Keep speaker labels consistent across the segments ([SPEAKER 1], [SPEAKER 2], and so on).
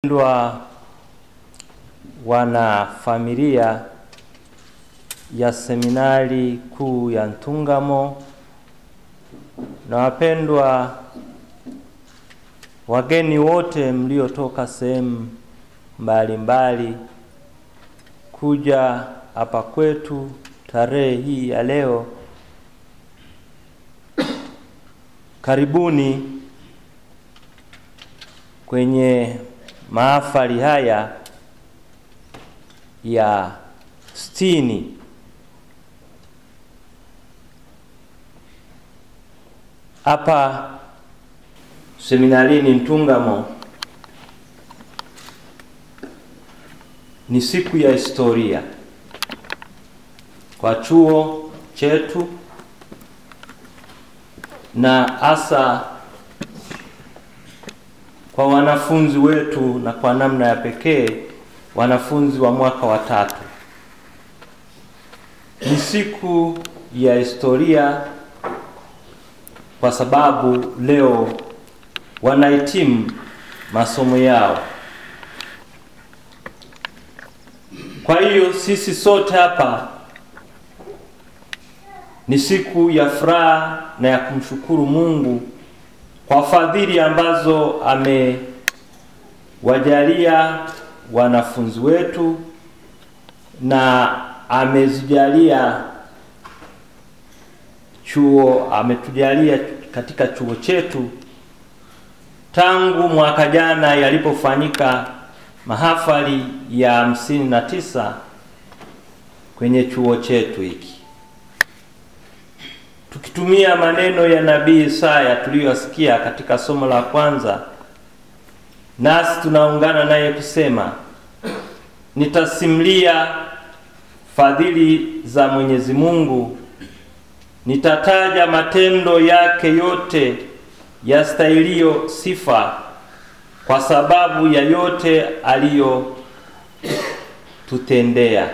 [SPEAKER 1] Wapendwa wana familia ya seminari kuu ya Ntungamo, na wapendwa wageni wote mliotoka sehemu mbalimbali kuja hapa kwetu tarehe hii ya leo, karibuni kwenye mahafali haya ya 60 hapa seminarini Ntungamo. Ni siku ya historia kwa chuo chetu, na hasa kwa wanafunzi wetu, na kwa namna ya pekee wanafunzi wa mwaka wa 3. Ni siku ya historia kwa sababu leo wanahitimu masomo yao. Kwa hiyo sisi sote hapa ni siku ya furaha na ya kumshukuru Mungu kwa fadhili ambazo amewajalia wanafunzi wetu na amezijalia chuo, ametujalia katika chuo chetu tangu mwaka jana yalipofanyika mahafali ya 59 kwenye chuo chetu hiki. Tukitumia maneno ya Nabii Isaya tuliyosikia katika somo la kwanza, nasi tunaungana naye kusema, nitasimulia fadhili za Mwenyezi Mungu, nitataja matendo yake yote yastahilio sifa, kwa sababu ya yote aliyotutendea,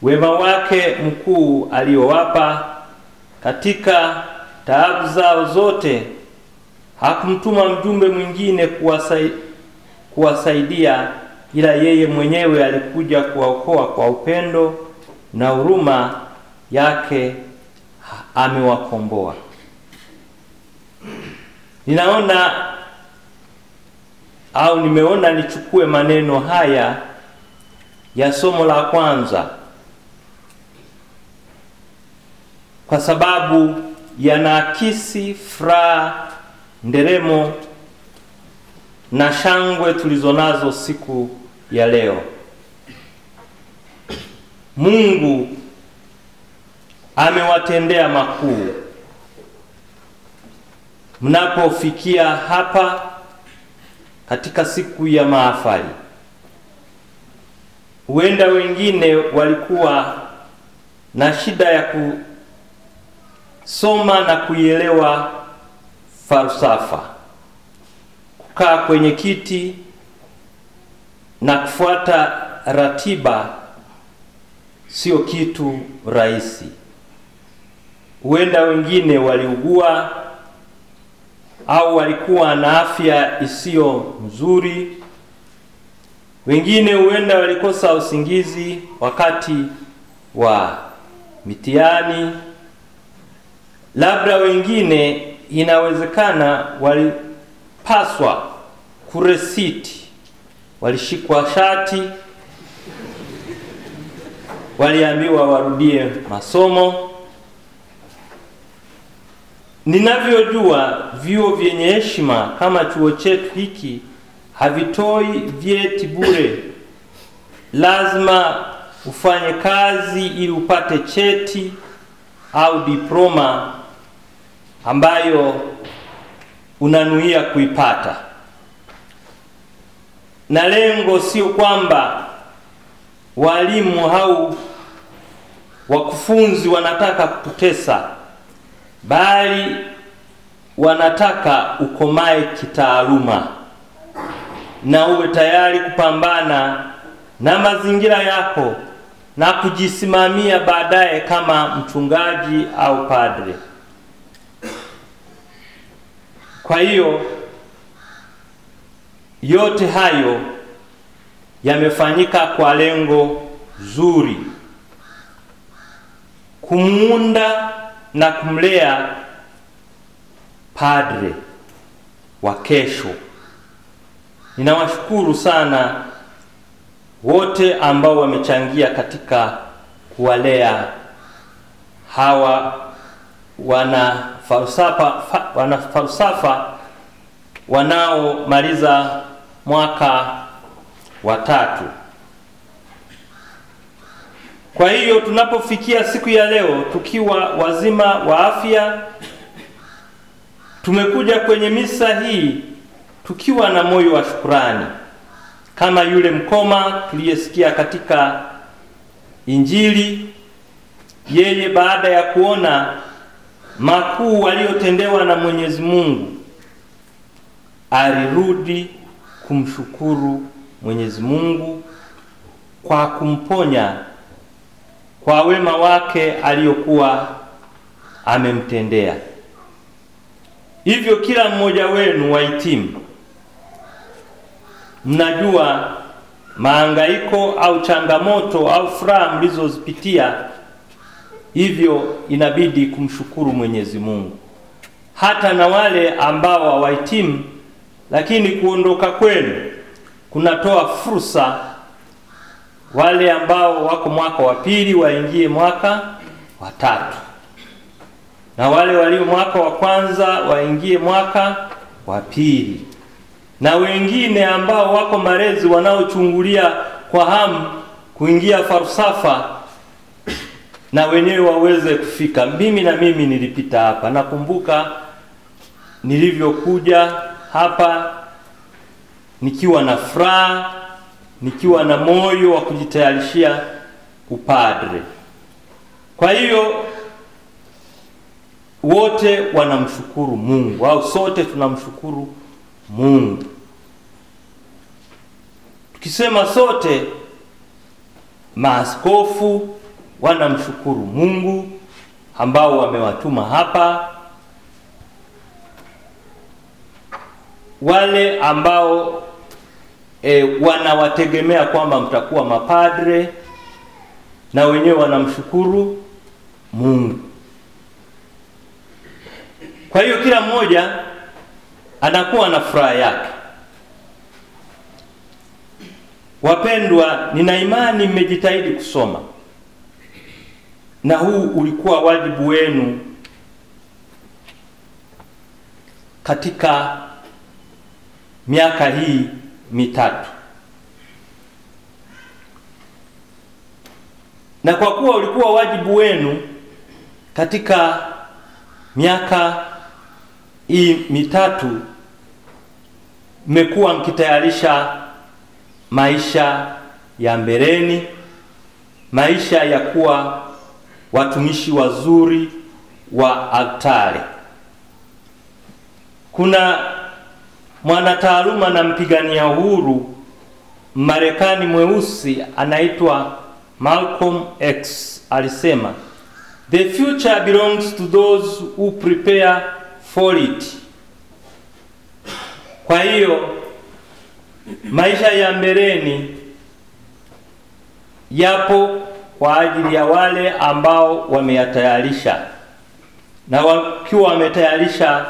[SPEAKER 1] wema wake mkuu aliowapa katika taabu zao zote. Hakumtuma mjumbe mwingine kuwasaidia, ila yeye mwenyewe alikuja kuwaokoa kwa upendo na huruma yake amewakomboa. Nimeona nichukue maneno haya ya somo la kwanza kwa sababu yanaakisi furaha, nderemo na shangwe tulizonazo siku ya leo. Mungu amewatendea makuu. Mnapofikia hapa katika siku ya mahafali, huenda wengine walikuwa na shida ya kusoma na kuielewa falsafa. Kukaa kwenye kiti na kufuata ratiba sio kitu rahisi. Huenda wengine waliugua au walikuwa na afya isiyo nzuri. Wengine huenda walikosa usingizi wakati wa mitihani. Labda wengine inawezekana walipaswa kuresiti, walishikwa shati, waliambiwa warudie masomo. Ninavyojua, vyuo vyenye heshima kama chuo chetu hiki havitoi vyeti bure. Lazima ufanye kazi ili upate cheti au diploma ambayo unanuia kuipata. Na lengo sio kwamba walimu au wakufunzi wanataka kutesa, bali wanataka ukomae kitaaluma na uwe tayari kupambana na mazingira yako na kujisimamia baadaye kama mchungaji au padre. Kwa hiyo yote hayo yamefanyika kwa lengo zuri, kumuunda na kumlea padre wa kesho. Ninawashukuru sana wote ambao wamechangia katika kuwalea hawa wana falsafa wanaomaliza mwaka wa 3. Kwa hiyo tunapofikia siku ya leo tukiwa wazima wa afya, tumekuja kwenye misa hii tukiwa na moyo wa shukrani, kama yule mkoma tuliyesikia katika Injili. Yeye baada ya kuona makuu waliotendewa na Mwenyezi Mungu, alirudi kumshukuru Mwenyezi Mungu kwa kumponya kwa wema wake aliyokuwa amemtendea. Hivyo kila mmoja wenu wahitimu, mnajua mahangaiko au changamoto au furaha mlizozipitia, hivyo inabidi kumshukuru Mwenyezi Mungu. Hata na wale ambao hawahitimu, lakini kuondoka kwenu kunatoa fursa wale ambao wako mwaka wa 2 waingie mwaka wa 3, na wale walio mwaka wa 1 waingie mwaka wa 2, na wengine ambao wako malezi wanaochungulia kwa hamu kuingia falsafa na wenyewe waweze kufika. Mimi nilipita hapa. Nakumbuka nilivyokuja hapa nikiwa na furaha, nikiwa na moyo wa kujitayarishia upadre. Kwa hiyo wote wanamshukuru Mungu, au sote tunamshukuru Mungu. Tukisema sote, maaskofu wanamshukuru Mungu ambao wamewatuma hapa, wale ambao wanawategemea kwamba mtakuwa mapadre, na wenyewe wanamshukuru Mungu. Kwa hiyo kila mmoja anakuwa na furaha yake. Wapendwa, nina imani mmejitahidi kusoma, na huu ulikuwa wajibu wenu katika miaka hii 3. Na kwa kuwa ulikuwa wajibu wenu katika miaka hii 3, mmekuwa mkitayarisha maisha ya mbeleni, maisha ya kuwa watumishi wazuri wa altare. Kuna mwanataaluma na mpigania uhuru Marekani mweusi anaitwa Malcolm X alisema, "The future belongs to those who prepare for it." Kwa hiyo maisha ya mbeleni yapo kwa ajili ya wale ambao wameyatayarisha, na wakiwa wametayarisha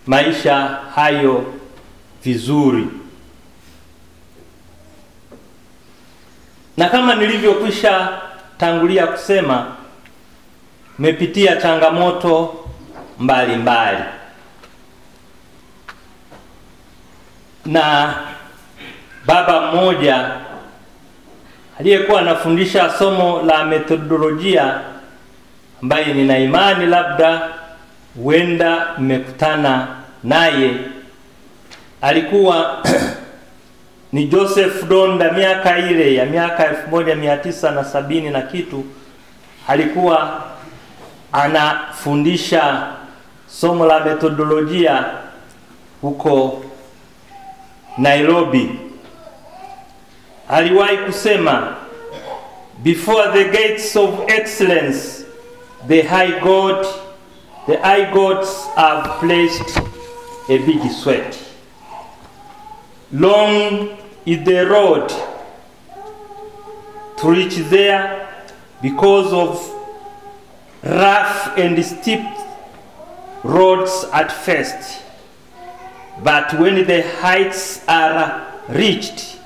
[SPEAKER 1] maisha hayo vizuri. Na kama nilivyokwisha tangulia kusema, mepitia changamoto mbalimbali. Na baba mmoja aliyekuwa anafundisha somo la metodolojia, ambaye nina imani labda huenda mmekutana naye, alikuwa ni Joseph Donda. Miaka ile ya miaka 1970 na kitu, alikuwa anafundisha somo la metodolojia huko Nairobi. Aliwahi kusema, "Before the gates of excellence, the high gods have placed a big sweat." long is the road to reach there because of rough and steep roads at first. But when the heights are reached,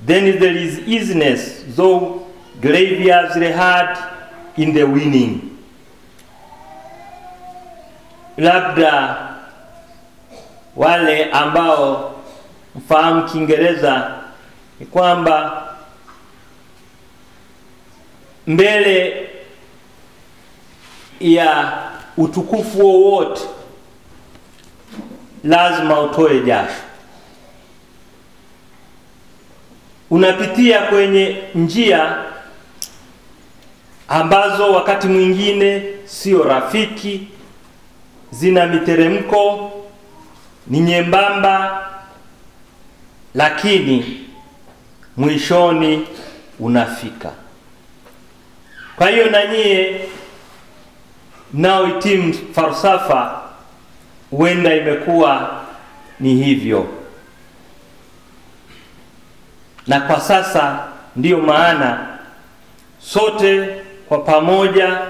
[SPEAKER 1] then there is easiness, though grievously hard in the winning. Labda wale ambao mfahamu Kiingereza ni kwamba mbele ya utukufu wowote lazima utoe jasho. Unapitia kwenye njia ambazo wakati mwingine sio rafiki, zina miteremko, ni nyembamba, lakini mwishoni unafika. Kwa hiyo na nyie mnaohitimu falsafa, huenda imekuwa ni hivyo. Na kwa sasa ndiyo maana sote kwa pamoja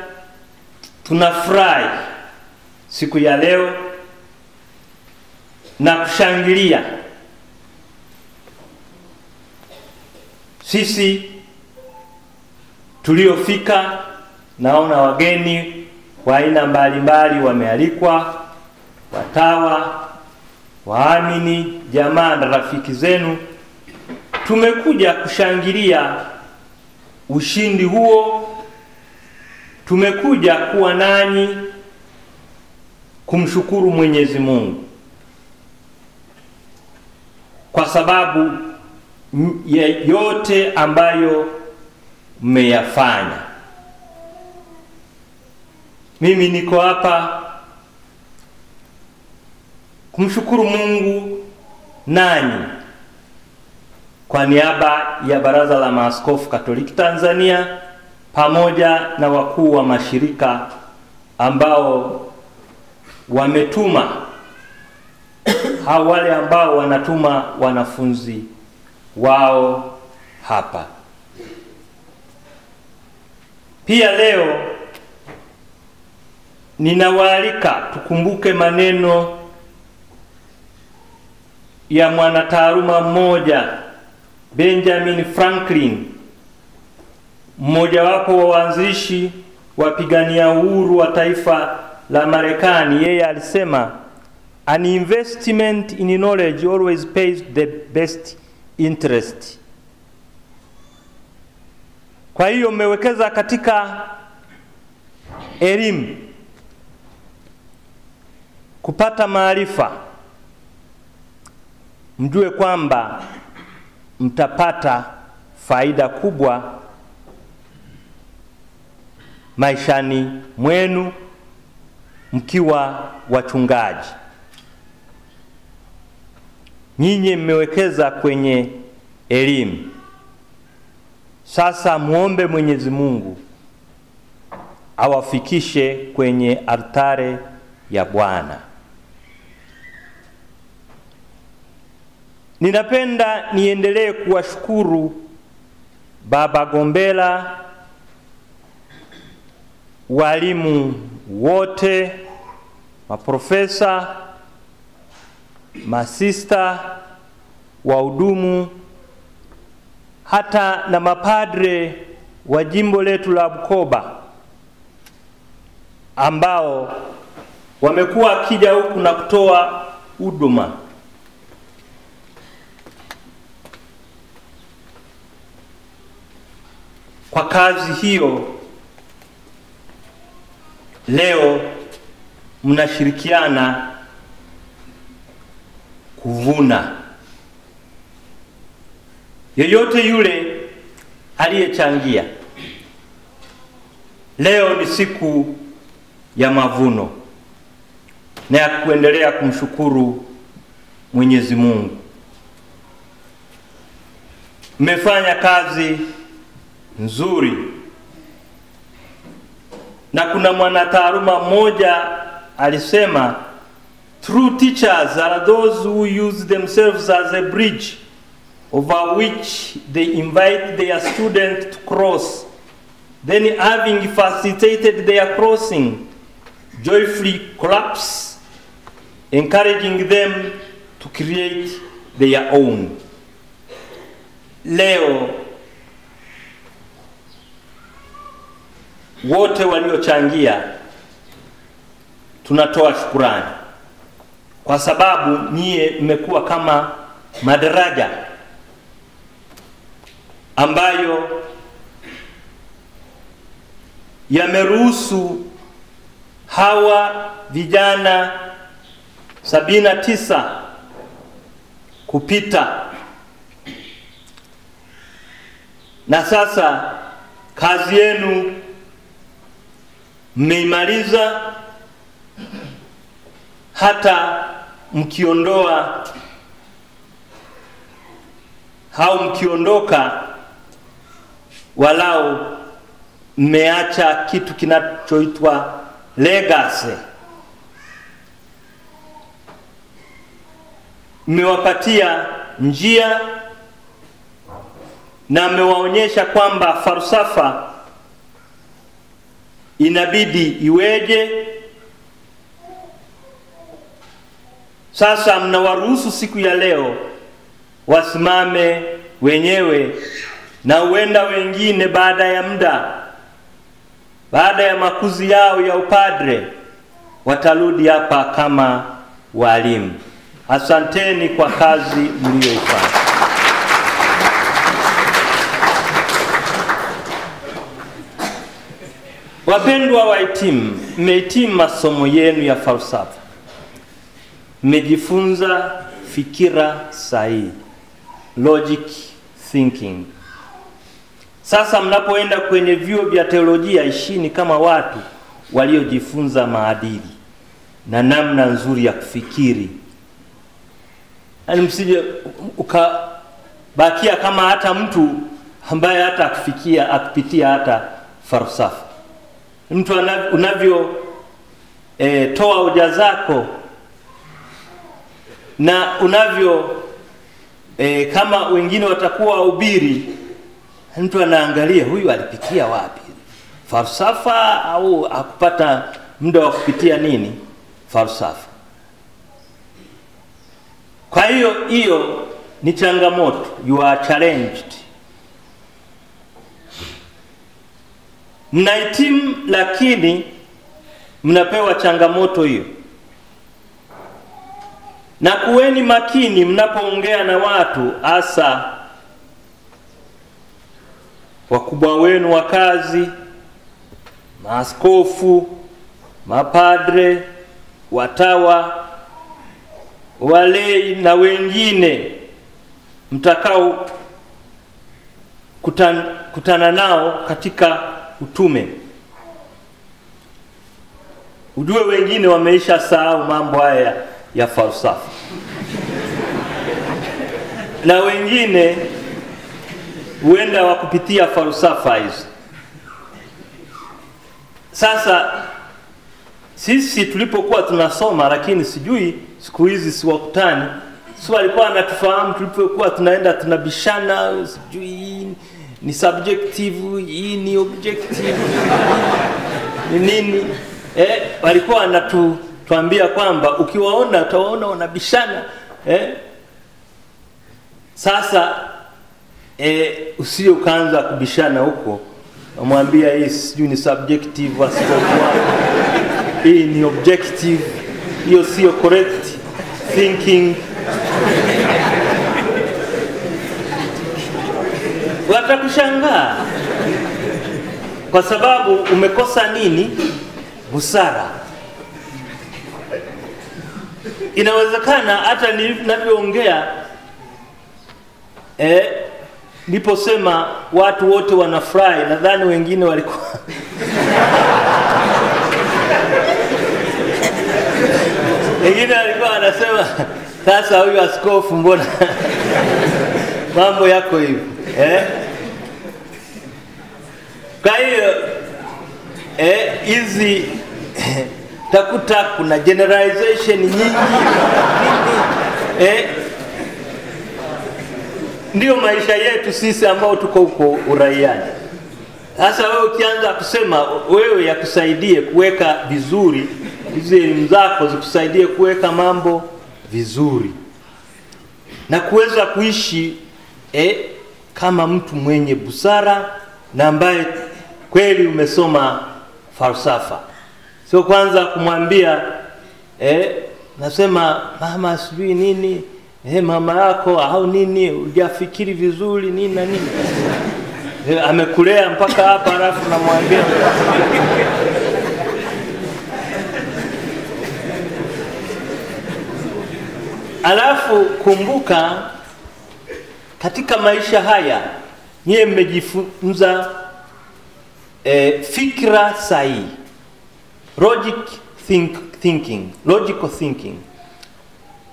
[SPEAKER 1] tunafurahi siku ya leo na kushangilia. Sisi tuliofika, naona wageni wa aina mbalimbali wamealikwa, watawa, waamini, jamaa na rafiki zenu. Tumekuja kushangilia ushindi huo. Tumekuja kuwa nanyi kumshukuru Mwenyezi Mungu kwa sababu yote ambayo mmeyafanya. Mimi niko hapa kumshukuru Mungu nanyi kwa niaba ya Baraza la Maaskofu Katoliki Tanzania pamoja na wakuu wa mashirika ambao wametuma wale ambao wanatuma wanafunzi wao hapa. Pia leo ninawaalika tukumbuke maneno ya mwanataaluma mmoja, Benjamin Franklin, mmoja wapo wa waanzilishi wapigania uhuru wa taifa la Marekani. Yeye alisema, an investment in knowledge always pays the best interest. Kwa hiyo mmewekeza katika elimu, kupata maarifa, mjue kwamba mtapata faida kubwa maishani mwenu mkiwa wachungaji. Nyinyi mmewekeza kwenye elimu. Sasa muombe Mwenyezi Mungu awafikishe kwenye altare ya Bwana. Ninapenda niendelee kuwashukuru Baba Gombela, walimu wote, maprofesa, masista, wahudumu, hata na mapadre wa jimbo letu la Bukoba ambao wamekuwa akija huku na kutoa huduma. Kwa kazi hiyo leo mnashirikiana kuvuna. Yeyote yule aliyechangia, leo ni siku ya mavuno na ya kuendelea kumshukuru Mwenyezi Mungu. Mmefanya kazi nzuri. Na kuna mwanataaluma mmoja alisema, True teachers are those who use themselves as a bridge over which they invite their student to cross. Then, having facilitated their crossing, joyfully collapse, encouraging them to create their own. Leo wote waliochangia tunatoa shukrani, kwa sababu nyie mmekuwa kama madaraja ambayo yameruhusu hawa vijana 79 kupita, na sasa kazi yenu mmeimaliza. Hata mkiondoa au mkiondoka, walau mmeacha kitu kinachoitwa legacy. Mmewapatia njia na mmewaonyesha kwamba falsafa inabidi iweje. Sasa mnawaruhusu siku ya leo wasimame wenyewe, na huenda wengine baada ya muda, baada ya makuzi yao ya upadre, watarudi hapa kama walimu. Asanteni kwa kazi mlioifanya. Wapendwa wahitimu, mmehitimu masomo yenu ya falsafa. Mmejifunza fikira sahihi, logic thinking. Sasa mnapoenda kwenye vyuo vya teolojia, ishini kama watu waliojifunza maadili na namna nzuri ya kufikiri. Yaani msije ukabakia kama hata mtu ambaye hata akipitia hata falsafa. Mtu unavyo toa hoja zako na unavyo kama wengine watakuwa wahubiri, mtu anaangalia huyu alipitia wapi, falsafa au akupata muda wa kupitia nini, falsafa. Kwa hiyo ni changamoto, you are challenged. Mnahitimu, lakini mnapewa changamoto hiyo. Na kuweni makini mnapoongea na watu, hasa wakubwa wenu wa kazi, maaskofu, mapadre, watawa, walei na wengine mtakao kutana nao katika utume. Ujue wengine wameisha sahau mambo haya ya falsafa, na wengine huenda wakupitia falsafa hizo. Sasa sisi tulipokuwa tunasoma, lakini sijui siku hizi siwakutani, si walikuwa anatufahamu tulipokuwa tunaenda tunabishana, sijui ni subjective, hii ni objective, ni nini. Walikuwa wanatuambia kwamba ukiwaona utawaona wanabishana. Sasa usije ukaanza kubishana huko, amwambia hii sijui ni subjective, asikokuwa hii ni objective, hiyo sio correct thinking. Watakushangaa kwa sababu umekosa nini? Busara. Inawezekana hata ninavyoongea niposema watu wote wanafurahi, nadhani wengine walikuwa wengine walikuwa wanasema sasa huyu askofu mbona mambo yako hivi. Kwa hiyo hizi takuta kuna generalization nyingi. Ndio maisha yetu sisi ambao tuko huko uraiani. Sasa wewe ukianza kusema wewe yakusaidie kuweka vizuri, hizi elimu zako zikusaidie kuweka mambo vizuri na kuweza kuishi kama mtu mwenye busara na ambaye kweli umesoma falsafa. Sio kwanza kumwambia nasema mama sijui nini, mama yako au nini, hujafikiri vizuri nini na nini. Amekulea mpaka hapa alafu namwambia alafu kumbuka katika maisha haya nyie mmejifunza fikra sahihi, logical thinking.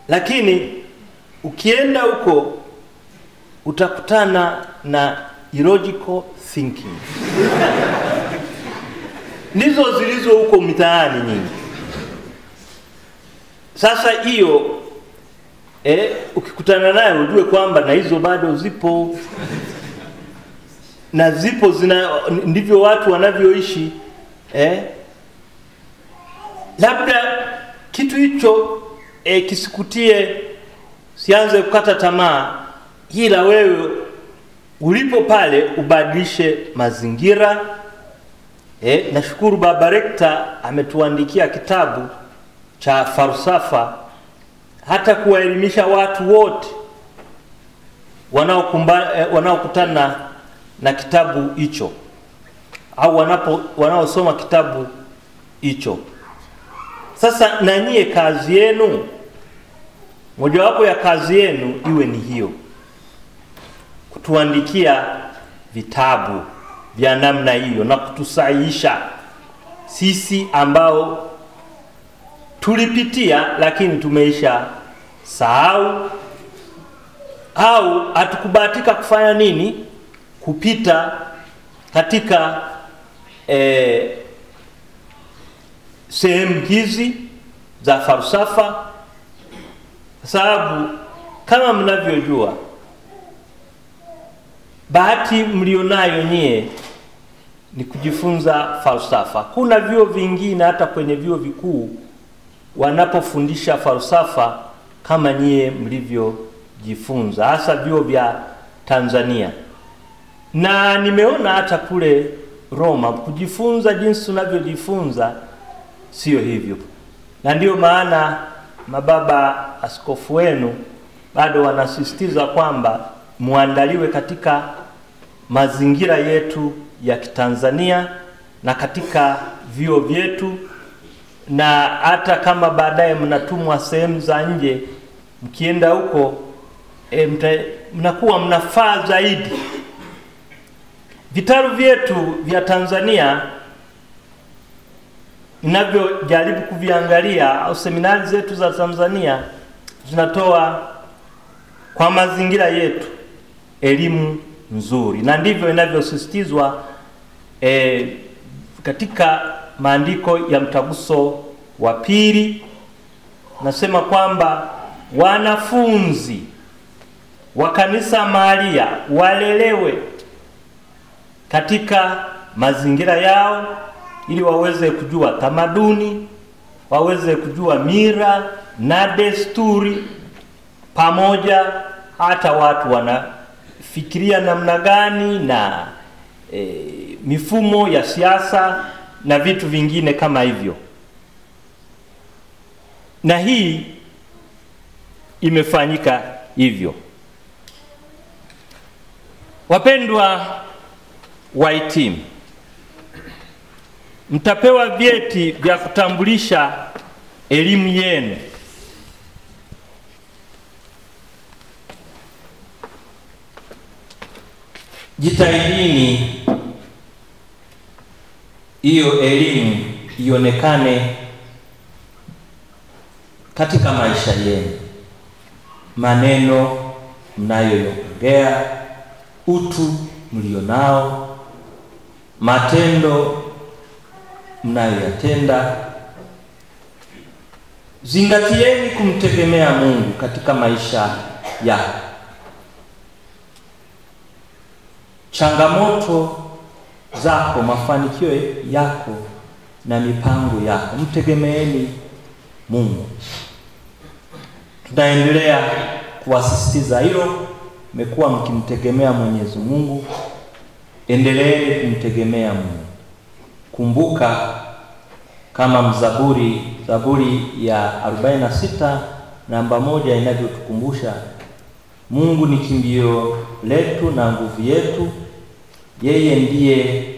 [SPEAKER 1] Lakini ukienda huko utakutana na illogical thinking. Ndizo zilizo huko mitaani nyingi. Sasa hiyo ukikutana naye ujue kwamba na hizo bado zipo. Na zipo ndivyo watu wanavyoishi. Labda kitu hicho kisikutie sianze kukata tamaa, ila wewe ulipo pale ubadilishe mazingira. Nashukuru Baba Rekta ametuandikia kitabu cha falsafa hata kuwaelimisha watu wote wanaokutana na kitabu hicho au wanaosoma kitabu hicho. Sasa na nyie kazi yenu, mojawapo ya kazi yenu iwe ni hiyo, kutuandikia vitabu vya namna hiyo na kutusahihisha sisi ambao tulipitia lakini tumeisha sahau au hatukubahatika kufanya nini, kupita katika sehemu hizi za falsafa. Sababu kama mnavyojua, bahati mlionayo nyie ni kujifunza falsafa. Kuna vyuo vingine hata kwenye vyuo vikuu wanapofundisha falsafa kama nyie mlivyojifunza, hasa vyuo vya Tanzania. Na nimeona hata kule Roma kujifunza jinsi tunavyojifunza sio hivyo. Na ndio maana mababa askofu wenu bado wanasisitiza kwamba muandaliwe katika mazingira yetu ya Kitanzania na katika vyuo vyetu, na hata kama baadaye mnatumwa sehemu za nje, mkienda huko mnakuwa mnafaa zaidi. Vitabu vyetu vya Tanzania ninavyojaribu kuviangalia, au seminari zetu za Tanzania zinatoa kwa mazingira yetu elimu nzuri, na ndivyo inavyosisitizwa katika maandiko ya Mtaguso wa Pili. Nasema kwamba wanafunzi wa kanisa Maria walelewe katika mazingira yao ili waweze kujua tamaduni, waweze kujua mira na desturi, pamoja hata watu wanafikiria namna gani na mifumo ya siasa na vitu vingine kama hivyo. Na hii imefanyika hivyo. Wapendwa wahitimu, mtapewa vyeti vya kutambulisha elimu yenu. Jitahidini hiyo elimu ionekane katika maisha yenu, maneno mnayoongea, utu mlionao, matendo mnayoyatenda, Zingatieni kumtegemea Mungu katika maisha yako. Changamoto zako, mafanikio yako na mipango yako, mtegemeeni Mungu. Tunaendelea kuwasisitiza hilo. Mmekuwa mkimtegemea Mwenyezi Mungu, endeleeni kumtegemea Mungu. Kumbuka kama Zaburi ya 46 namba 1 inavyotukumbusha, Mungu ni kimbio letu na nguvu yetu, yeye ndiye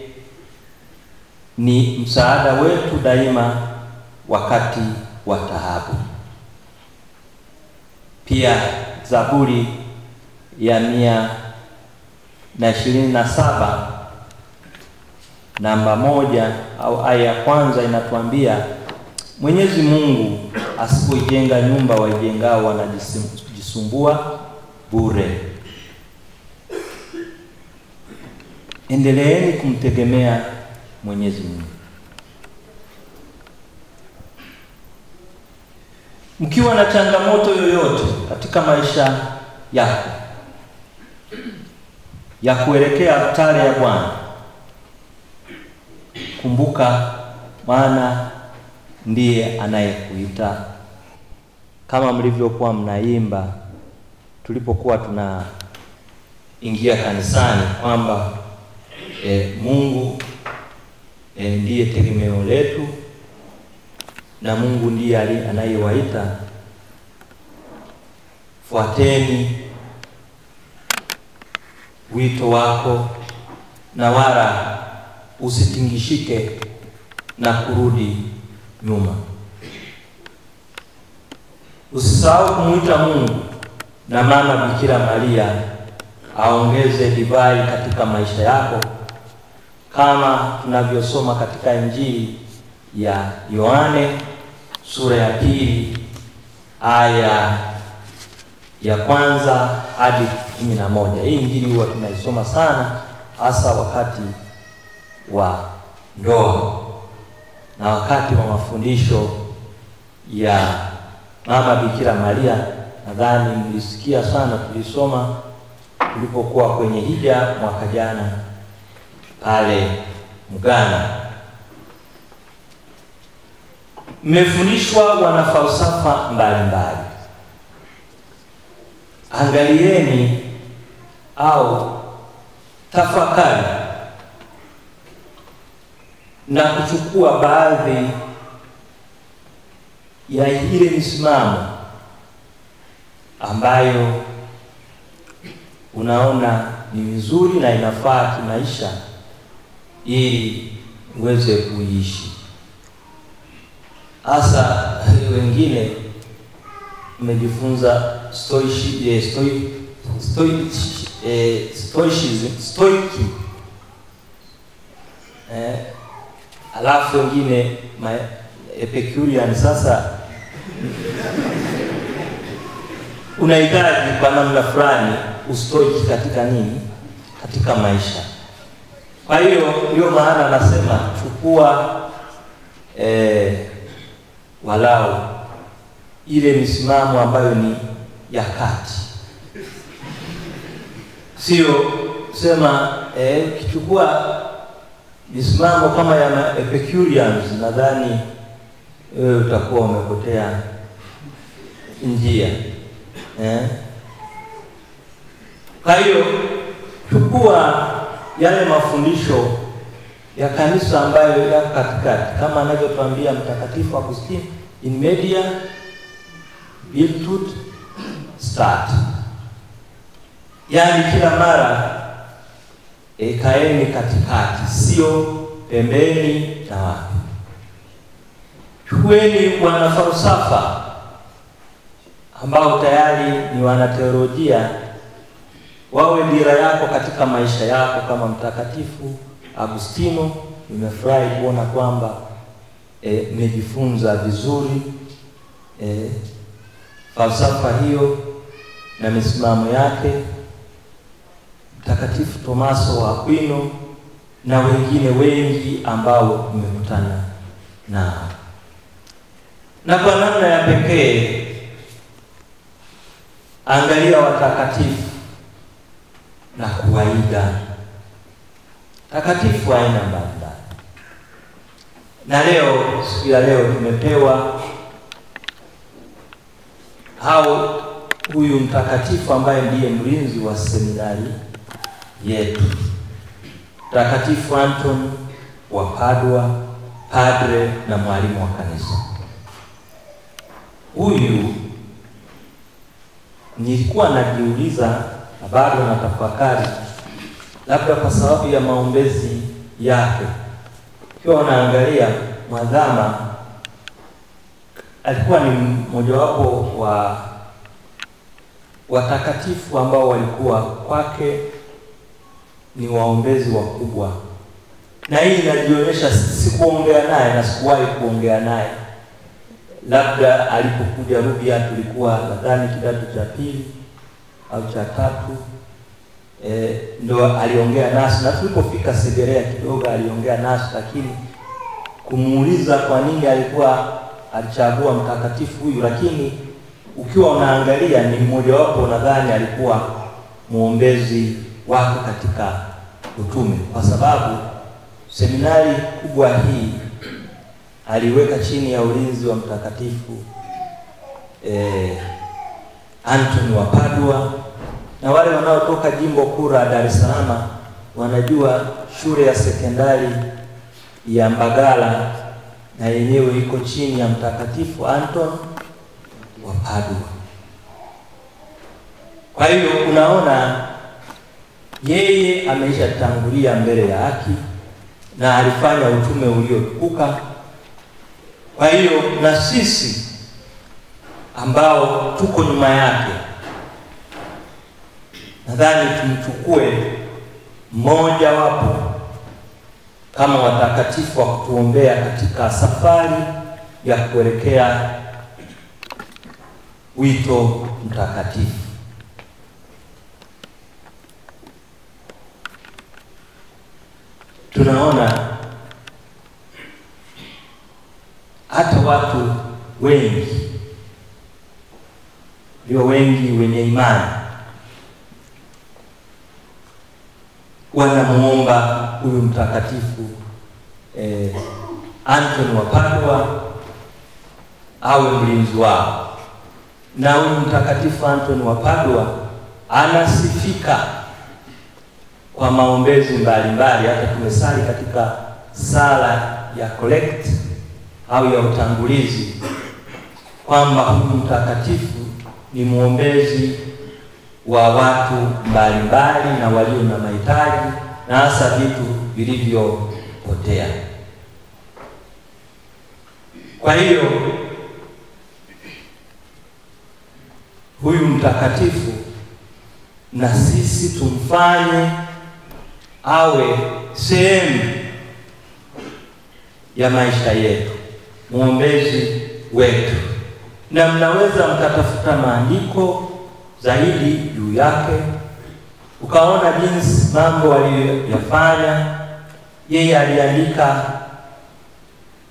[SPEAKER 1] ni msaada wetu daima wakati wa taabu. Pia Zaburi ya 127 namba 1 au aya ya kwanza inatuambia, Mwenyezi Mungu asipoijenga nyumba, waijengao wanajisumbua bure. Endeleeni kumtegemea Mwenyezi Mungu. Mkiwa na changamoto yoyote katika maisha yako ya kuelekea altari ya Bwana, kumbuka maana ndiye anayekuita. Kama mlivyokuwa mnaimba tulipokuwa tunaingia kanisani kwamba Mungu ndiye tegemeo letu na Mungu ndiye anayewaita. Fuateni wito wako na wala usitingishike na kurudi nyuma. Usisahau kumuita Mungu na Mama Bikira Maria aongeze divai katika maisha yako, kama tunavyosoma katika Injili ya Yohane sura ya 2 aya ya 1 hadi 11. Hii Injili huwa tunaisoma sana, hasa wakati wa ndoa na wakati wa mafundisho ya Mama Bikira Maria. Nadhani mlisikia sana, tulisoma tulipokuwa kwenye hija mwaka jana pale Mugana. Mmefundishwa wanafalsafa mbalimbali. Angalieni au tafakari na kuchukua baadhi ya ile misimamo ambayo unaona ni nzuri na inafaa kimaisha ili uweze kuishi. Hasa wengine umejifunza stoiki, alafu wengine Epicurean. Sasa unahitaji kwa namna fulani ustoiki katika nini? Katika maisha. Kwa hiyo ndio maana nasema chukua walau ile misimamo ambayo ni ya kati. Sio sema kichukua misimamo kama ya Epicureans, nadhani utakuwa umepotea njia. Kwa hiyo chukua yale mafundisho ya kanisa ambayo yako katikati, kama anavyotuambia Mtakatifu Agustino, in media virtut stat. Yani kila mara kaeni katikati, sio pembeni na wapi. Chukueni wanafalsafa ambao tayari ni wanateolojia, wawe dira yako katika maisha yako, kama Mtakatifu Agustino. Nimefurahi kuona kwamba mmejifunza vizuri falsafa hiyo na misimamo yake. Mtakatifu Tomaso wa Aquino na wengine wengi ambao mmekutana nao. Na kwa namna ya pekee angalia watakatifu na kuwaiga. Takatifu aina mbalimbali. Na leo, siku ya leo tumepewa huyu mtakatifu ambaye ndiye mlinzi wa seminari yetu, Mtakatifu Antoni wa Padua, padre na mwalimu wa kanisa. Huyu nilikuwa najiuliza na bado natafakari, labda kwa sababu ya maombezi yake. Kwa naangalia Mwadhama alikuwa ni mmojawapo wa watakatifu ambao walikuwa kwake ni waombezi wakubwa. Na hii inajionyesha, sikuongea naye na sikuwahi kuongea naye. Labda alipokuja Rubia tulikuwa nadhani kidato cha pili au cha tatu, ndo aliongea nasi, na tulipofika Segerea kidogo aliongea nasi, lakini kumuuliza kwa nini alichagua mtakatifu huyu, lakini ukiwa unaangalia ni mmoja wapo, nadhani alikuwa muombezi wake katika utume, kwa sababu seminari kubwa hii aliweka chini ya ulinzi wa Mtakatifu Antoni wa Padua. Na wale wanaotoka jimbo kuu la Dar es Salaam wanajua shule ya sekondari ya Mbagala na yenyewe iko chini ya Mtakatifu Antoni wa Padua. Kwa hiyo unaona yeye ameshatangulia mbele ya haki na alifanya utume uliotukuka. Kwa hiyo na sisi ambao tuko nyuma yake, nadhani tumchukue mmoja wapo kama watakatifu wa kutuombea katika safari ya kuelekea wito mtakatifu. Tunaona hata watu wengi, ndio wengi wenye imani, wanamuomba huyu mtakatifu Antoni wa Padua awe mlinzi wao. Na huyu mtakatifu Antoni wa Padua anasifika kwa maombezi mbalimbali. Hata tumesali katika sala ya collect au ya utangulizi kwamba huyu mtakatifu ni muombezi wa watu mbalimbali na walio na mahitaji na hasa vitu vilivyopotea. Kwa hiyo huyu mtakatifu na sisi tumfanye awe sehemu ya maisha yetu, muombezi wetu. Na mnaweza mkatafuta maandiko zaidi juu yake, ukaona jinsi mambo aliyoyafanya. Yeye aliandika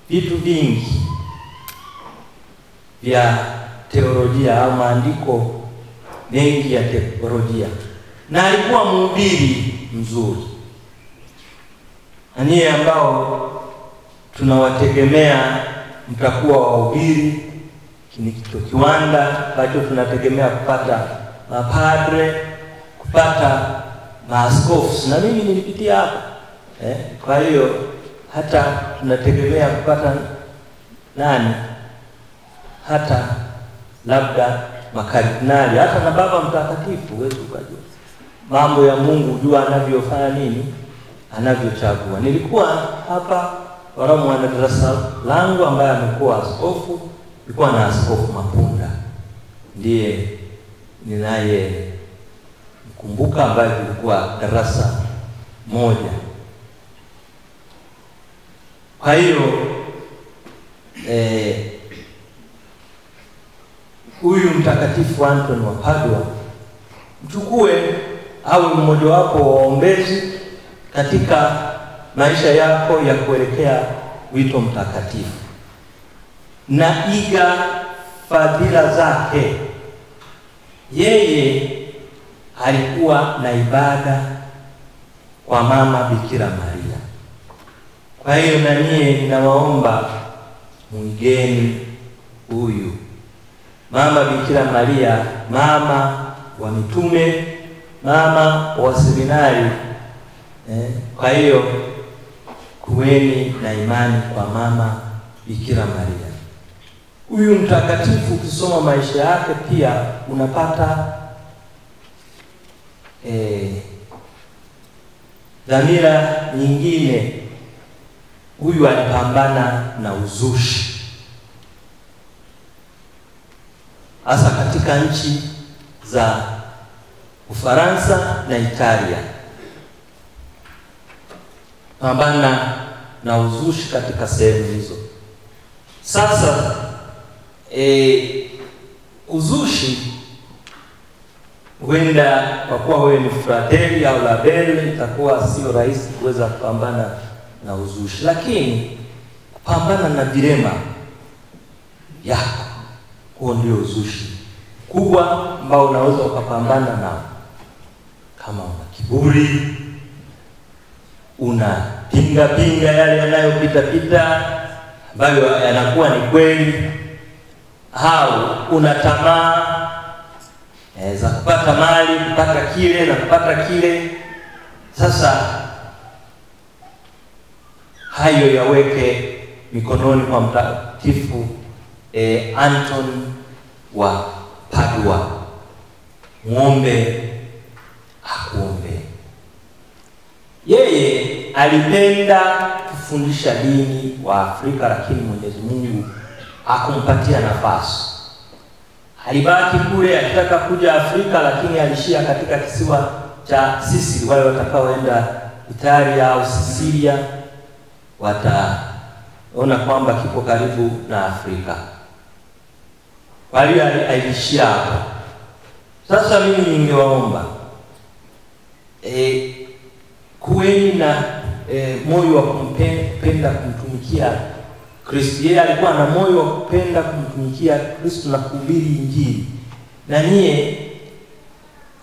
[SPEAKER 1] vitu vingi vya teolojia au maandiko mengi ya teolojia, na alikuwa mhubiri mzuri. Anie ambao tunawategemea mtakuwa wahubiri, ni kiwanda ambacho tunategemea kupata mapadre, kupata maaskofu, na mimi nilipitia hapa. Kwa hiyo hata tunategemea kupata nani, hata labda makardinali, hata na Baba Mtakatifu. Wewe ukajua mambo ya Mungu, jua anavyofanya nini, anavyochagua. Nilikuwa hapa wala mwanadarasa langu ambaye amekuwa askofu, nilikuwa na Askofu Mapunda, ndiye ninaye mkumbuka, ambaye tulikuwa darasa moja. Kwa hiyo huyu mtakatifu Antoni wa Padua mchukue awe mmoja wapo wa waombezi katika maisha yako ya kuelekea wito mtakatifu. na iga fadhila zake. Yeye alikuwa na ibada kwa mama Bikira Maria. Kwa hiyo na nyie ninawaomba mwigeni huyu mama Bikira Maria, mama wa mitume, mama wa seminari. Kwa hiyo kuweni na imani kwa mama Bikira Maria. Huyu mtakatifu ukisoma maisha yake pia unapata dhamira nyingine. Huyu alipambana na uzushi, hasa katika nchi za Ufaransa na Italia. Pambana na uzushi katika sehemu hizo. Sasa uzushi huenda kwa kuwa wewe ni frateli au labele, itakuwa sio rahisi kuweza kupambana na uzushi, lakini kupambana na vilema yako, huo ndio uzushi kubwa ambao unaweza ukapambana nao. Kama una kiburi, unapinga yale yanayopita ambayo yanakuwa ni kweli, au una tamaa za kupata mali, kupata kile na kupata kile. Sasa hayo yaweke mikononi kwa Mtakatifu Anton wa Padua. Muombe akuombe. Yeye alipenda kufundisha dini wa Afrika, lakini Mwenyezi Mungu hakumpatia nafasi. Alibaki kule akitaka kuja Afrika, lakini alishia katika kisiwa cha Sicily. Wale watakaoenda Italia au Sicilia wataona kwamba kipo karibu na Afrika. Kwa hiyo alishia hapo. Sasa mimi ningewaomba kuweni na moyo wa kupenda kumtumikia Kristo. Yeye alikuwa na moyo wa kupenda kumtumikia Kristo na kuhubiri Injili. Na nyie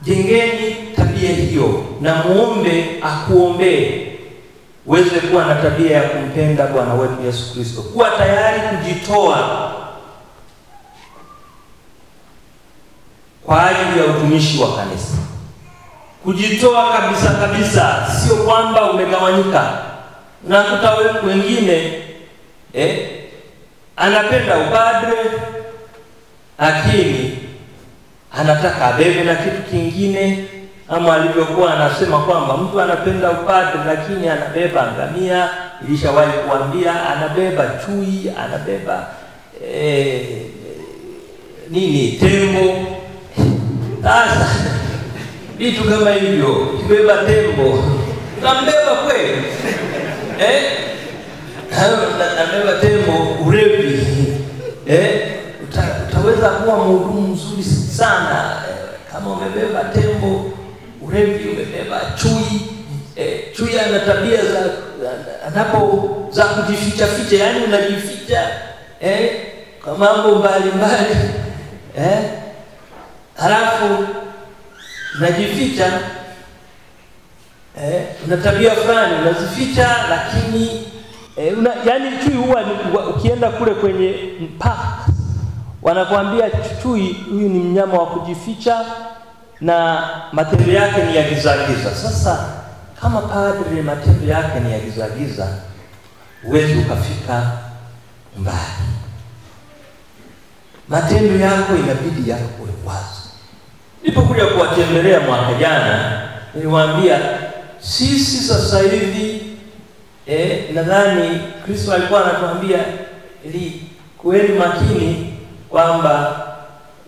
[SPEAKER 1] jengeni tabia hiyo na muombe akuombee uweze kuwa na tabia ya kumpenda Bwana wetu Yesu Kristo, kuwa tayari kujitoa kwa ajili ya utumishi wa kanisa. Kujitoa kabisa, sio kwamba umegawanyika. Unakuta wengine anapenda upadre lakini anataka abebe na kitu kingine, ama alivyokuwa anasema kwamba mtu anapenda upadre lakini anabeba ngamia. Ilishawahi kuambia anabeba chui, anabeba tembo. Sasa vitu kama hivyo, kibeba tembo utambeba kweli? Anabeba tembo urevi, utaweza kuwa mhudumu mzuri sana kama umebeba tembo urevi, umebeba chui. Chui ana tabia za kujificha, yani unajificha kwa mambo mbalimbali, halafu unajificha, una tabia fulani unazificha, lakini yani chui huwa ukienda kule kwenye mpaka wanakuambia chui huyu ni mnyama wa kujificha na matendo yake ni ya giza. Sasa kama padre matendo yake ni ya giza, huwezi ukafika mbali. Matendo yako inabidi yako wazi. Nilipokuja kuwatembelea mwaka jana, niliwaambia sisi sasa hivi nadhani Kristo alikuwa anatuambia ili kuweni makini kwamba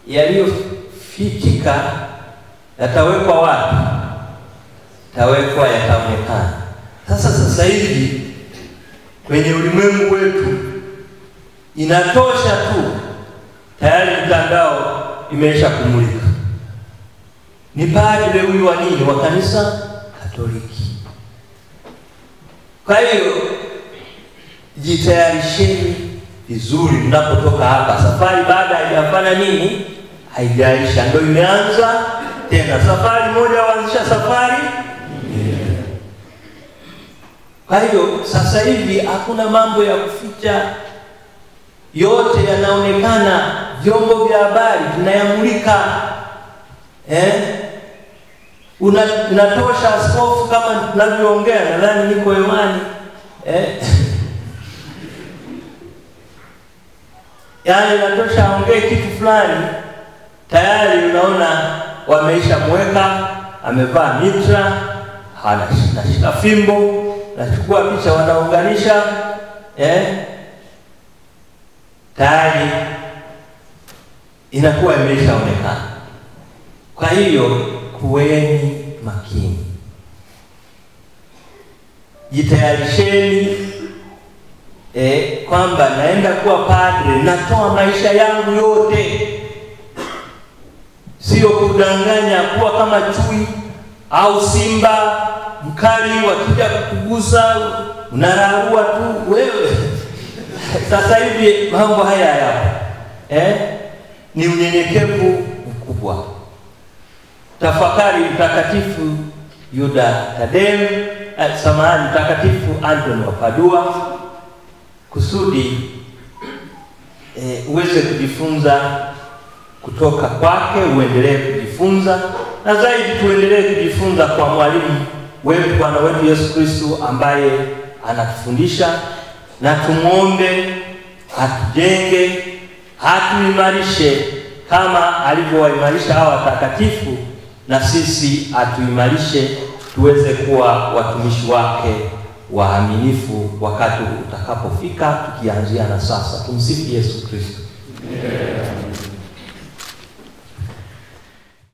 [SPEAKER 1] yaliyofichika yatawekwa wapi? Yataonekana. Sasa hivi kwenye ulimwengu wetu inatosha tu, tayari mtandao imesha kumulika. Ni padre huyu wa nini? Wa kanisa Katoliki. Kwa hiyo jitayarisheni vizuri mnapotoka hapa. Safari baada haijafanya nini? Haijaisha, ndio imeanza tena. Safari moja waanzisha safari. Kwa hiyo sasa hivi hakuna mambo ya kuficha, yote yanaonekana. Vyombo vya habari vinayamulika. Unatosha askofu kama tunavyoongea, nadhani niko hewani. Yaani natosha aongee kitu fulani, tayari unaona wameisha mweka, amevaa mitra, anashika fimbo, nachukua picha, wanaunganisha, tayari inakuwa imeshaonekana. Kwa hiyo kuweni makini, jitayarisheni kwamba naenda kuwa padre, natoa maisha yangu yote. Sio kudanganya kuwa kama chui au simba mkali, wakija kukugusa unararua tu wewe. Sasa hivi mambo haya yapo. Ni unyenyekevu mkubwa. Tafakari Mtakatifu Yuda Tadeu, Mtakatifu Antoni wa Padua, kusudi uweze kujifunza kutoka kwake, uendelee kujifunza, na zaidi tuendelee kujifunza kwa mwalimu wetu, Bwana wetu Yesu Kristo, ambaye anatufundisha, na tumuombe atujenge, atuimarishe kama alivyowaimarisha hawa watakatifu, na sisi atuimarishe tuweze kuwa watumishi wake waaminifu wakati utakapofika, tukianzia na sasa. Tumsifu Yesu Kristo.